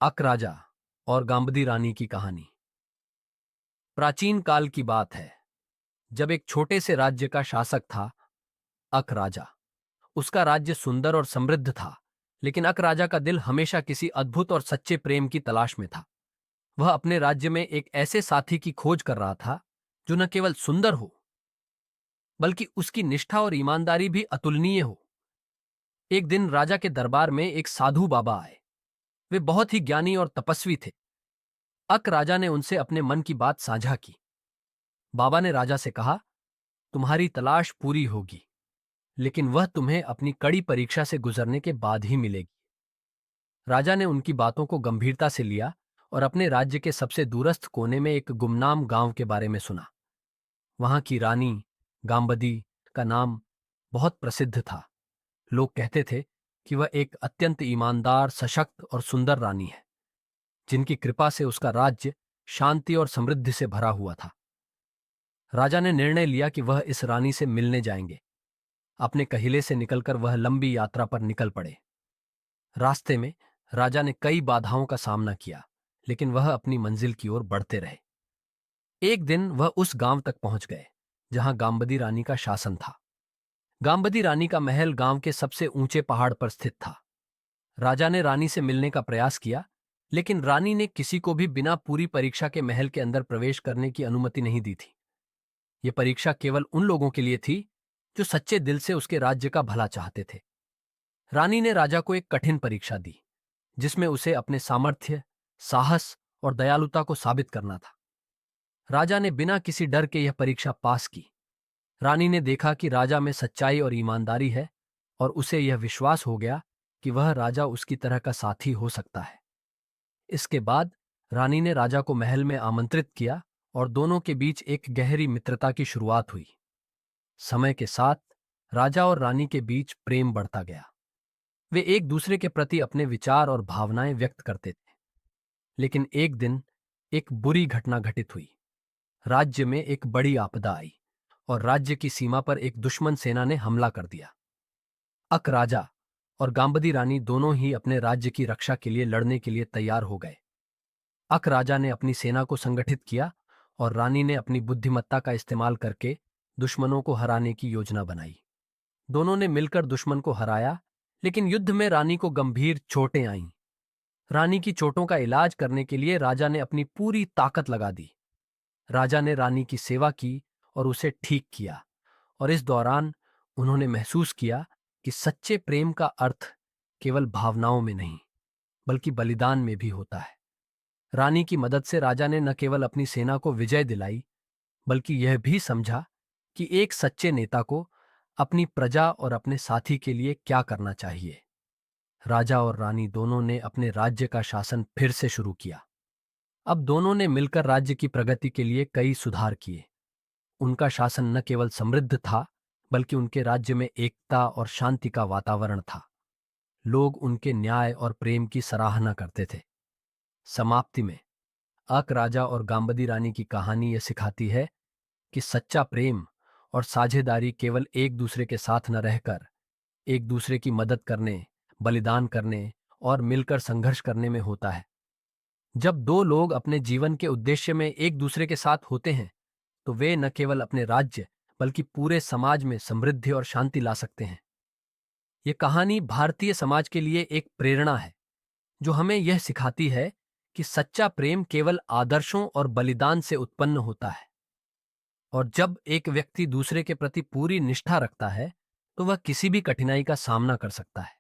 अक राजा और गांबदी रानी की कहानी। प्राचीन काल की बात है, जब एक छोटे से राज्य का शासक था अक राजा। उसका राज्य सुंदर और समृद्ध था, लेकिन अक राजा का दिल हमेशा किसी अद्भुत और सच्चे प्रेम की तलाश में था। वह अपने राज्य में एक ऐसे साथी की खोज कर रहा था जो न केवल सुंदर हो, बल्कि उसकी निष्ठा और ईमानदारी भी अतुलनीय हो। एक दिन राजा के दरबार में एक साधु बाबा आए। वे बहुत ही ज्ञानी और तपस्वी थे। अक राजा ने उनसे अपने मन की बात साझा की। बाबा ने राजा से कहा, तुम्हारी तलाश पूरी होगी, लेकिन वह तुम्हें अपनी कड़ी परीक्षा से गुजरने के बाद ही मिलेगी। राजा ने उनकी बातों को गंभीरता से लिया और अपने राज्य के सबसे दूरस्थ कोने में एक गुमनाम गांव के बारे में सुना। वहां की रानी गांबदी का नाम बहुत प्रसिद्ध था। लोग कहते थे कि वह एक अत्यंत ईमानदार, सशक्त और सुंदर रानी है, जिनकी कृपा से उसका राज्य शांति और समृद्धि से भरा हुआ था। राजा ने निर्णय लिया कि वह इस रानी से मिलने जाएंगे। अपने कहिले से निकलकर वह लंबी यात्रा पर निकल पड़े। रास्ते में राजा ने कई बाधाओं का सामना किया, लेकिन वह अपनी मंजिल की ओर बढ़ते रहे। एक दिन वह उस गांव तक पहुंच गए जहां गांबदी रानी का शासन था। गांबदी रानी का महल गांव के सबसे ऊंचे पहाड़ पर स्थित था। राजा ने रानी से मिलने का प्रयास किया, लेकिन रानी ने किसी को भी बिना पूरी परीक्षा के महल के अंदर प्रवेश करने की अनुमति नहीं दी थी। यह परीक्षा केवल उन लोगों के लिए थी जो सच्चे दिल से उसके राज्य का भला चाहते थे। रानी ने राजा को एक कठिन परीक्षा दी, जिसमें उसे अपने सामर्थ्य, साहस और दयालुता को साबित करना था। राजा ने बिना किसी डर के यह परीक्षा पास की। रानी ने देखा कि राजा में सच्चाई और ईमानदारी है, और उसे यह विश्वास हो गया कि वह राजा उसकी तरह का साथी हो सकता है। इसके बाद रानी ने राजा को महल में आमंत्रित किया और दोनों के बीच एक गहरी मित्रता की शुरुआत हुई। समय के साथ राजा और रानी के बीच प्रेम बढ़ता गया। वे एक दूसरे के प्रति अपने विचार और भावनाएं व्यक्त करते थे। लेकिन एक दिन एक बुरी घटना घटित हुई। राज्य में एक बड़ी आपदा आई और राज्य की सीमा पर एक दुश्मन सेना ने हमला कर दिया। अक राजा और गांबदी रानी दोनों ही अपने राज्य की रक्षा के लिए लड़ने के लिए तैयार हो गए। अक राजा ने अपनी सेना को संगठित किया और रानी ने अपनी बुद्धिमत्ता का इस्तेमाल करके दुश्मनों को हराने की योजना बनाई। दोनों ने मिलकर दुश्मन को हराया, लेकिन युद्ध में रानी को गंभीर चोटें आईं। रानी की चोटों का इलाज करने के लिए राजा ने अपनी पूरी ताकत लगा दी। राजा ने रानी की सेवा की और उसे ठीक किया, और इस दौरान उन्होंने महसूस किया कि सच्चे प्रेम का अर्थ केवल भावनाओं में नहीं, बल्कि बलिदान में भी होता है। रानी की मदद से राजा ने न केवल अपनी सेना को विजय दिलाई, बल्कि यह भी समझा कि एक सच्चे नेता को अपनी प्रजा और अपने साथी के लिए क्या करना चाहिए। राजा और रानी दोनों ने अपने राज्य का शासन फिर से शुरू किया। अब दोनों ने मिलकर राज्य की प्रगति के लिए कई सुधार किए। उनका शासन न केवल समृद्ध था, बल्कि उनके राज्य में एकता और शांति का वातावरण था। लोग उनके न्याय और प्रेम की सराहना करते थे। समाप्ति में अक राजा और गांबदी रानी की कहानी यह सिखाती है कि सच्चा प्रेम और साझेदारी केवल एक दूसरे के साथ न रहकर एक दूसरे की मदद करने, बलिदान करने और मिलकर संघर्ष करने में होता है। जब दो लोग अपने जीवन के उद्देश्य में एक दूसरे के साथ होते हैं, तो वे न केवल अपने राज्य बल्कि पूरे समाज में समृद्धि और शांति ला सकते हैं। ये कहानी भारतीय समाज के लिए एक प्रेरणा है, जो हमें यह सिखाती है कि सच्चा प्रेम केवल आदर्शों और बलिदान से उत्पन्न होता है, और जब एक व्यक्ति दूसरे के प्रति पूरी निष्ठा रखता है, तो वह किसी भी कठिनाई का सामना कर सकता है।